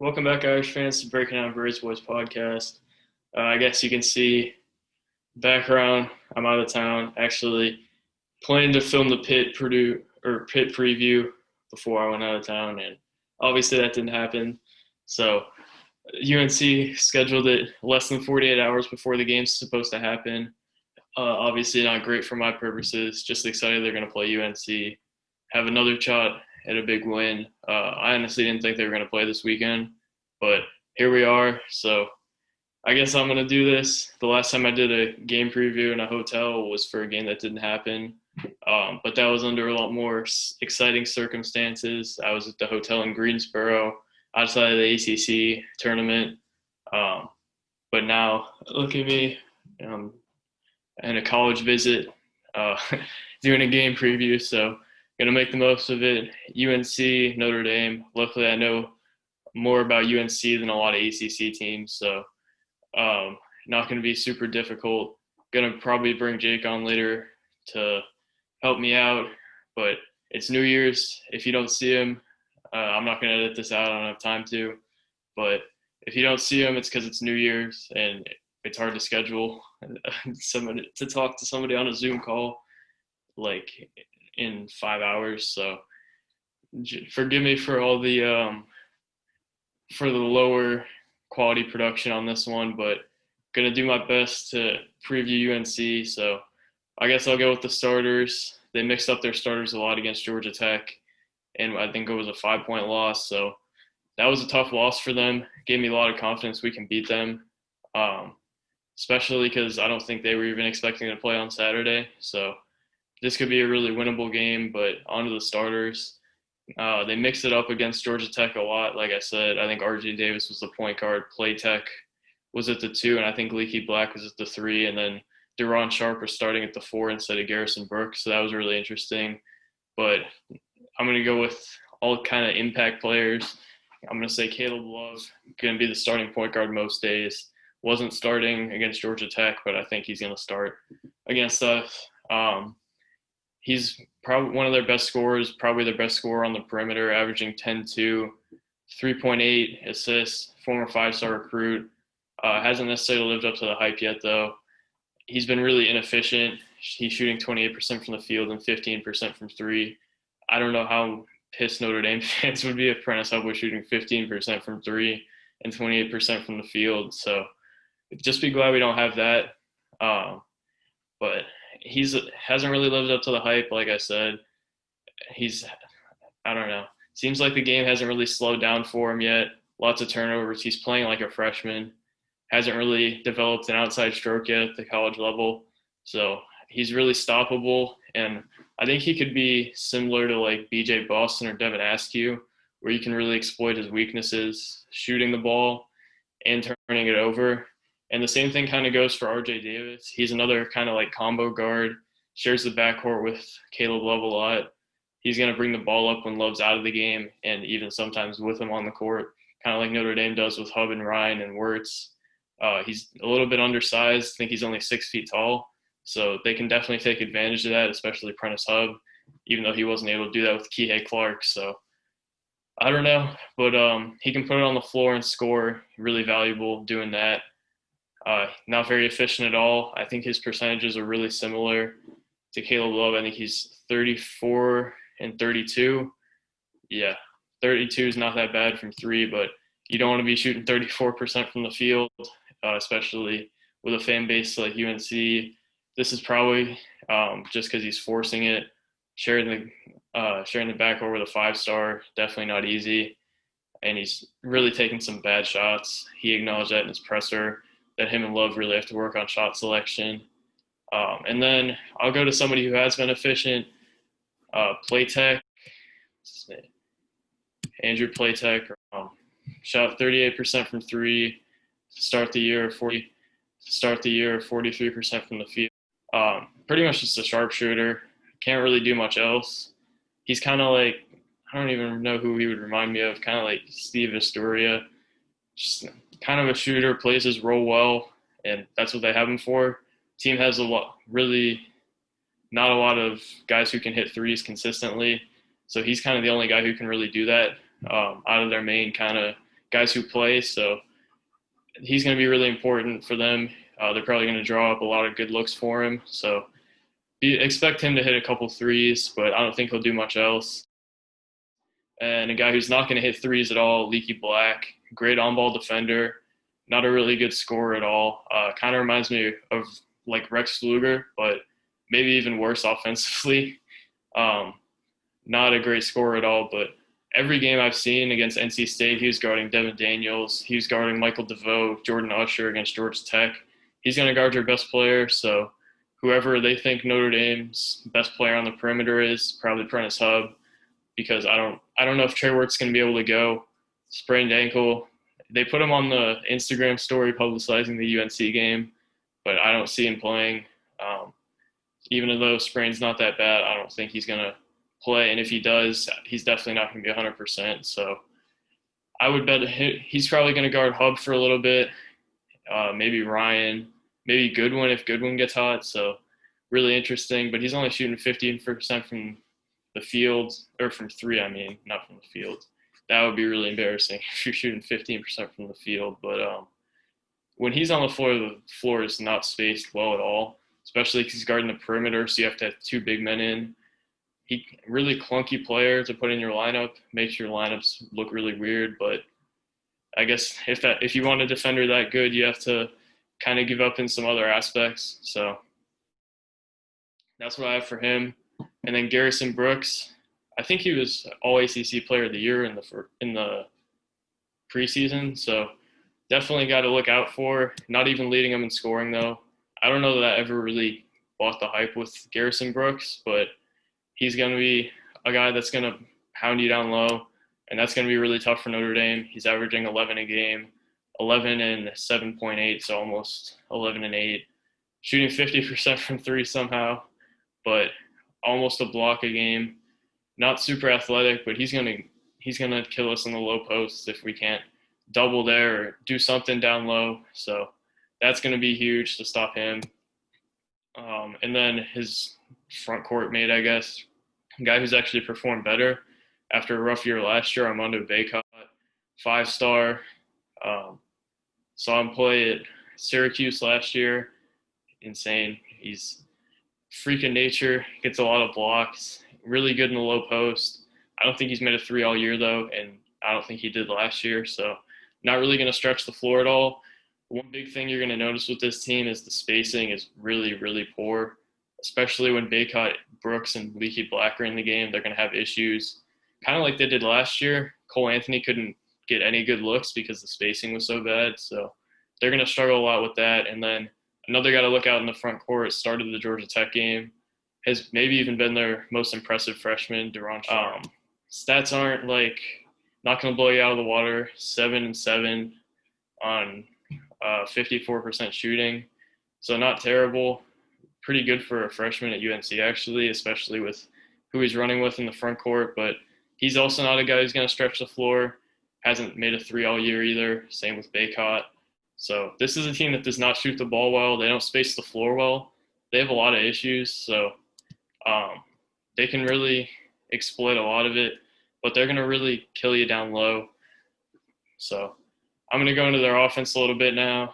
Welcome back, Irish fans, to Breaking Down Birds Boys podcast. I guess you can see background. I'm out of town. Actually, planned to film the pit preview before I went out of town, and obviously that didn't happen. So UNC scheduled it less than 48 hours before the game's supposed to happen. Obviously, not great for my purposes. Just excited they're going to play UNC, have another shot at a big win. I honestly didn't think they were going to play this weekend, but here we are. So I guess I'm going to do this. The last time I did a game preview in a hotel was for a game that didn't happen, but that was under a lot more exciting circumstances. I was at the hotel in Greensboro outside of the ACC tournament. Um, but now, look at me. And a college visit, uh, doing a game preview. So gonna make the most of it. UNC, Notre Dame. Luckily, I know more about UNC than a lot of ACC teams, so not gonna be super difficult. Gonna probably bring Jake on later to help me out, but it's New Year's. If you don't see him, I'm not gonna edit this out. I don't have time to, but if you don't see him, it's because it's New Year's and it's hard to schedule somebody to talk to somebody on a Zoom call like in 5 hours. So forgive me for all the for the lower quality production on this one, but gonna do my best to preview UNC. So I guess I'll go with the starters. They mixed up their starters a lot against Georgia Tech, and I think it was a 5-point loss. So that was a tough loss for them. Gave me a lot of confidence we can beat them. Especially because I don't think they were even expecting to play on Saturday. So this could be a really winnable game, but onto the starters. They mixed it up against Georgia Tech a lot. Like I said, I think RJ Davis was the point guard. Play Tech was at the 2, and I think Leaky Black was at the 3. And then Deron Sharp was starting at the 4 instead of Garrison Brooks. So that was really interesting. But I'm going to go with all kind of impact players. I'm going to say Caleb Love going to be the starting point guard most days. Wasn't starting against Georgia Tech, but I think he's going to start against us. He's probably one of their best scorers, probably their best scorer on the perimeter, averaging 10-2, 3.8 assists, former 5-star recruit. Hasn't necessarily lived up to the hype yet, though. He's been really inefficient. He's shooting 28% from the field and 15% from 3. I don't know how pissed Notre Dame fans would be if Prentice Hub was shooting 15% from 3 and 28% from the field. So just be glad we don't have that. But hasn't really lived up to the hype, like I said. I don't know. Seems like the game hasn't really slowed down for him yet. Lots of turnovers. He's playing like a freshman. Hasn't really developed an outside stroke yet at the college level. So he's really stoppable. And I think he could be similar to like BJ Boston or Devin Askew, where you can really exploit his weaknesses, shooting the ball and turning it over. And the same thing kind of goes for RJ Davis. He's another kind of like combo guard, shares the backcourt with Caleb Love a lot. He's going to bring the ball up when Love's out of the game and even sometimes with him on the court, kind of like Notre Dame does with Hub and Ryan and Wirtz. He's a little bit undersized. I think he's only 6 feet tall. So they can definitely take advantage of that, especially Prentice Hub, even though he wasn't able to do that with Kihei Clark. So I don't know, but he can put it on the floor and score. Really valuable doing that. Not very efficient at all. I think his percentages are really similar to Caleb Love. I think he's 34 and 32. Yeah, 32 is not that bad from 3, but you don't want to be shooting 34% from the field, especially with a fan base like UNC. This is probably just because he's forcing it. Sharing the backcourt with a 5-star, definitely not easy. And he's really taking some bad shots. He acknowledged that in his presser, that him and Love really have to work on shot selection. And then I'll go to somebody who has been efficient, Playtech. Andrew Playtech shot 38% from 3 to start the year, 43% from the field. Pretty much just a sharpshooter. Can't really do much else. He's kind of like, I don't even know who he would remind me of, kind of like Steve Astoria. Just kind of a shooter, plays his role well, and that's what they have him for. Team has not a lot of guys who can hit threes consistently, so he's kind of the only guy who can really do that out of their main kind of guys who play. So he's going to be really important for them. They're probably going to draw up a lot of good looks for him. So expect him to hit a couple threes, but I don't think he'll do much else. And a guy who's not going to hit threes at all, Leaky Black, great on-ball defender, not a really good scorer at all. Kind of reminds me of like Rex Luger, but maybe even worse offensively. Um, Not a great scorer at all, but every game I've seen against NC State, he was guarding Devin Daniels. He was guarding Michael DeVoe, Jordan Usher against Georgia Tech. He's going to guard your best player, so whoever they think Notre Dame's best player on the perimeter is, probably Prentice Hub, because I don't know if Trey Wert's going to be able to go. Sprained ankle. They put him on the Instagram story publicizing the UNC game, but I don't see him playing. Even though sprain's not that bad, I don't think he's going to play. And if he does, he's definitely not going to be 100%. So I would bet he's probably going to guard Hub for a little bit, maybe Ryan, maybe Goodwin if Goodwin gets hot. So really interesting. But he's only shooting 15% from the field, or from three, I mean, not from the field. That would be really embarrassing if you're shooting 15% from the field. But when he's on the floor is not spaced well at all, especially because he's guarding the perimeter, so you have to have two big men in. He really clunky player to put in your lineup, makes your lineups look really weird. But I guess if you want a defender that good, you have to kind of give up in some other aspects. So that's what I have for him. And then Garrison Brooks, I think he was All ACC Player of the Year in the preseason. So definitely got to look out for. Not even leading him in scoring though. I don't know that I ever really bought the hype with Garrison Brooks, but he's going to be a guy that's going to pound you down low, and that's going to be really tough for Notre Dame. He's averaging 11 a game, 11 and 7.8, so almost 11 and 8, shooting 50% from three somehow, but almost a block a game. Not super athletic, but he's going to kill us in the low posts if we can't double there or do something down low. So that's going to be huge to stop him. And then his front court mate, I guess, a guy who's actually performed better after a rough year last year, Armando Bacot, 5-star. Saw him play at Syracuse last year. Insane. He's freak of nature, gets a lot of blocks, really good in the low post. I don't think he's made a three all year, though, and I don't think he did last year. So not really going to stretch the floor at all. One big thing you're going to notice with this team is the spacing is really, really poor, especially when Bacot, Brooks, and Leaky Black are in the game. They're going to have issues, kind of like they did last year. Cole Anthony couldn't get any good looks because the spacing was so bad. So they're going to struggle a lot with that. And then another guy to look out in the front court, started the Georgia Tech game, has maybe even been their most impressive freshman, Duron Sharp. Stats aren't not going to blow you out of the water. 7 and 7 on 54% shooting, so not terrible. Pretty good for a freshman at UNC, actually, especially with who he's running with in the front court. But he's also not a guy who's going to stretch the floor. Hasn't made a three all year either. Same with Bacot. So this is a team that does not shoot the ball well. They don't space the floor well. They have a lot of issues. So they can really exploit a lot of it, but they're going to really kill you down low. So I'm going to go into their offense a little bit now.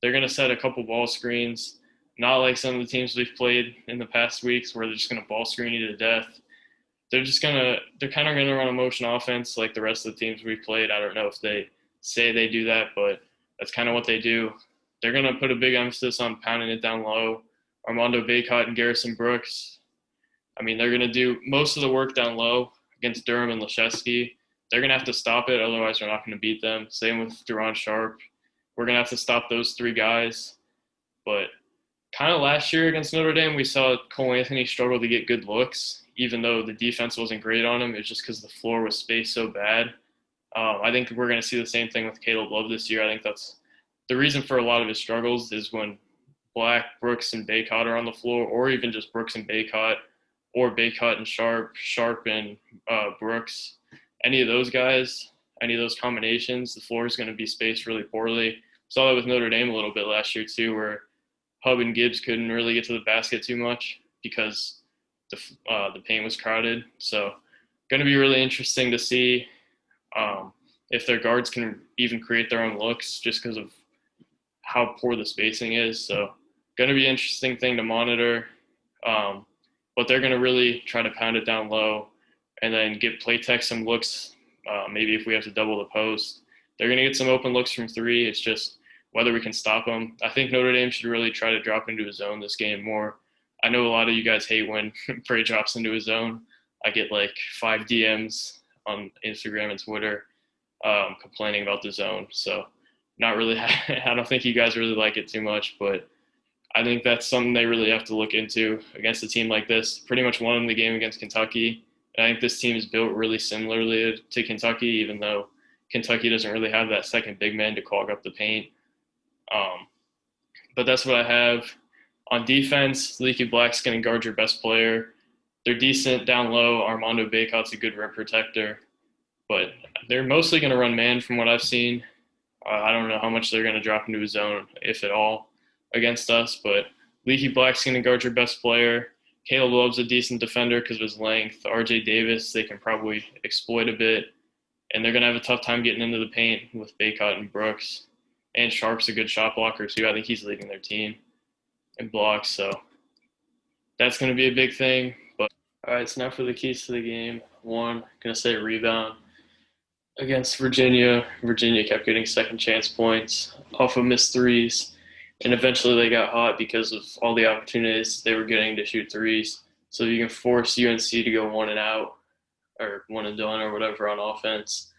They're going to set a couple ball screens, not like some of the teams we've played in the past weeks where they're just going to ball screen you to death. They're kind of going to run a motion offense like the rest of the teams we've played. I don't know if they say they do that, but that's kind of what they do. They're going to put a big emphasis on pounding it down low. Armando Bacot and Garrison Brooks, I mean, they're going to do most of the work down low against Durham and Leschewski. They're going to have to stop it, otherwise we're not going to beat them. Same with Duron Sharp. We're going to have to stop those three guys. But kind of last year against Notre Dame, we saw Cole Anthony struggle to get good looks, even though the defense wasn't great on him. It's just because the floor was spaced so bad. I think we're going to see the same thing with Caleb Love this year. I think that's the reason for a lot of his struggles is when Black, Brooks, and Bacot are on the floor, or even just Brooks and Bacot, or Bacot and Sharp and Brooks. Any of those guys, any of those combinations, the floor is going to be spaced really poorly. Saw that with Notre Dame a little bit last year too, where Hub and Gibbs couldn't really get to the basket too much because the paint was crowded. So going to be really interesting to see if their guards can even create their own looks just because of how poor the spacing is. So, going to be an interesting thing to monitor. But they're going to really try to pound it down low and then give Playtech some looks. Maybe if we have to double the post, they're going to get some open looks from three. It's just whether we can stop them. I think Notre Dame should really try to drop into a zone this game more. I know a lot of you guys hate when Prey drops into a zone. I get like 5 DMs on Instagram and Twitter complaining about the zone. So not really. I don't think you guys really like it too much, but I think that's something they really have to look into against a team like this. Pretty much won the game against Kentucky. And I think this team is built really similarly to Kentucky, even though Kentucky doesn't really have that second big man to clog up the paint. But that's what I have. On defense, Leaky Black's going to guard your best player. They're decent down low. Armando Bacot's a good rim protector. But they're mostly going to run man from what I've seen. I don't know how much they're going to drop into a zone, if at all, against us. But Leaky Black's going to guard your best player. Caleb Love's a decent defender because of his length. RJ Davis, they can probably exploit a bit. And they're going to have a tough time getting into the paint with Bacot and Brooks. And Sharp's a good shot blocker, too. I think he's leading their team in blocks. So that's going to be a big thing. But all right, so now for the keys to the game. One, going to say rebound. Against Virginia, Virginia kept getting second chance points off of missed threes. And eventually they got hot because of all the opportunities they were getting to shoot threes. So you can force UNC to go one and out or one and done or whatever on offense.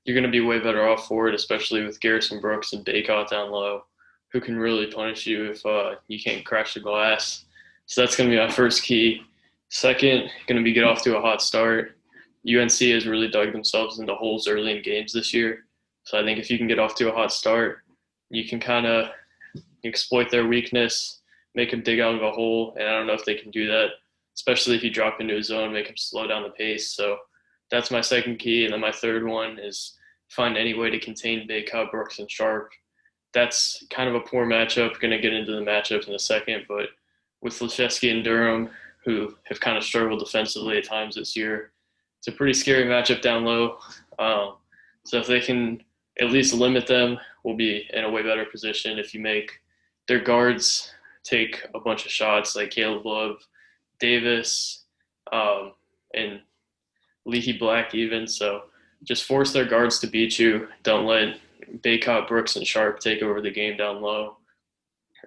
You're going to be way better off for it, especially with Garrison Brooks and Bacot down low, who can really punish you if you can't crash the glass. So that's going to be my first key. Second, going to be get off to a hot start. UNC has really dug themselves into holes early in games this year. So I think if you can get off to a hot start, you can kind of exploit their weakness, make them dig out of a hole. And I don't know if they can do that, especially if you drop into a zone, make them slow down the pace. So that's my second key. And then my third one is find any way to contain Bacot, Brooks, and Sharp. That's kind of a poor matchup. Going to get into the matchup in a second. But with Leschewski and Durham, who have kind of struggled defensively at times this year, it's a pretty scary matchup down low. So if they can at least limit them, we'll be in a way better position. If you make their guards take a bunch of shots like Caleb Love, Davis, and Leaky Black even. So just force their guards to beat you. Don't let Bacot, Brooks, and Sharp take over the game down low.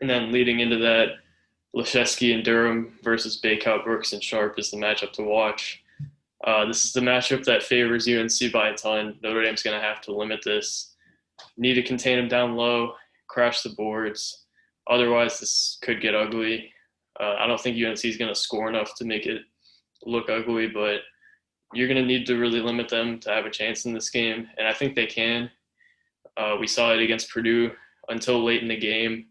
And then leading into that, Leschewski and Durham versus Bacot, Brooks, and Sharp is the matchup to watch. This is the matchup that favors UNC by a ton. Notre Dame's going to have to limit this. Need to contain them down low, crash the boards. Otherwise, this could get ugly. I don't think UNC is going to score enough to make it look ugly, but you're going to need to really limit them to have a chance in this game, and I think they can. We saw it against Purdue until late in the game.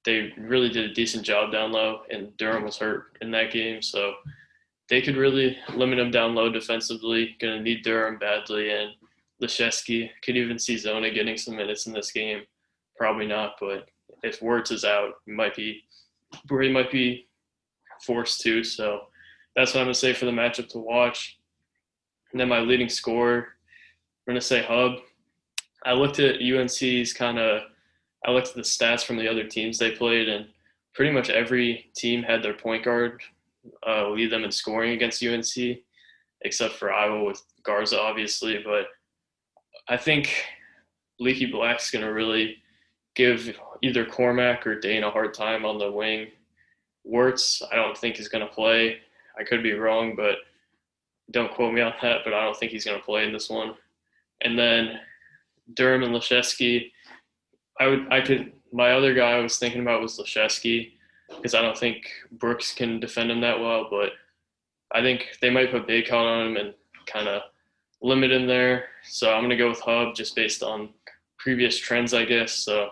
They really did a decent job down low, and Durham was hurt in that game, so they could really limit him down low defensively. Going to need Durham badly, and Leschewski could even see Zona getting some minutes in this game. Probably not, but if Wirtz is out, he might be forced to. So that's what I'm going to say for the matchup to watch. And then my leading scorer, we're going to say Hub. I looked at UNC's I looked at the stats from the other teams they played, and pretty much every team had their point guard lead them in scoring against UNC, except for Iowa with Garza, obviously. But I think Leaky Black's going to really give either Cormac or Dane a hard time on the wing. Wirtz, I don't think is going to play. I could be wrong, but don't quote me on that, but I don't think he's going to play in this one. And then Durham and Leschewski, my other guy I was thinking about was Leschewski, because I don't think Brooks can defend him that well, but I think they might put Bacot on him and kind of limit him there. So I'm going to go with Hub just based on previous trends, I guess. So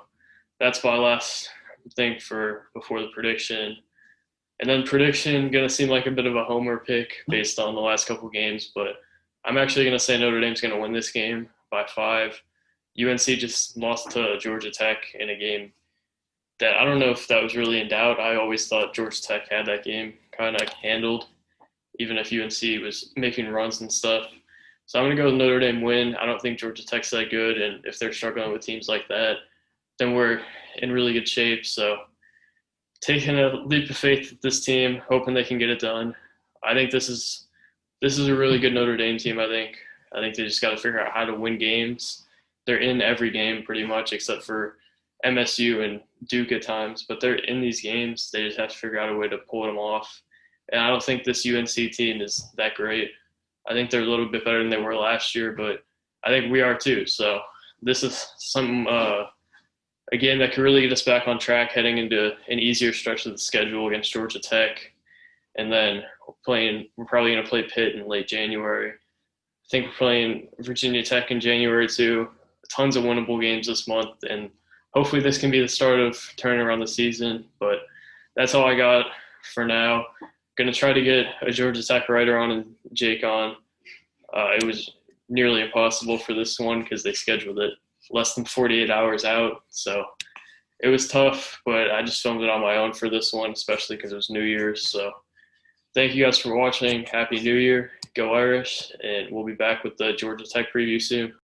that's my last thing for before the prediction. And then prediction, going to seem like a bit of a homer pick based on the last couple games, but I'm actually going to say Notre Dame's going to win this game by 5. UNC just lost to Georgia Tech in a game that I don't know if that was really in doubt. I always thought Georgia Tech had that game kind of handled, even if UNC was making runs and stuff. So I'm going to go with Notre Dame win. I don't think Georgia Tech's that good, and if they're struggling with teams like that, then we're in really good shape. So taking a leap of faith with this team, hoping they can get it done. I think this is a really good Notre Dame team. I think they just got to figure out how to win games. They're in every game pretty much, except for MSU and Duke at times. But they're in these games. They just have to figure out a way to pull them off. And I don't think this UNC team is that great. I think they're a little bit better than they were last year, but I think we are too. So this is some a game that could really get us back on track heading into an easier stretch of the schedule against Georgia Tech. And then we're probably going to play Pitt in late January. I think we're playing Virginia Tech in January too. Tons of winnable games this month, and hopefully this can be the start of turning around the season. But that's all I got for now. Going to try to get a Georgia Tech writer on and Jake on. It was nearly impossible for this one because they scheduled it less than 48 hours out. So it was tough, but I just filmed it on my own for this one, especially because it was New Year's. So thank you guys for watching. Happy New Year. Go Irish. And we'll be back with the Georgia Tech preview soon.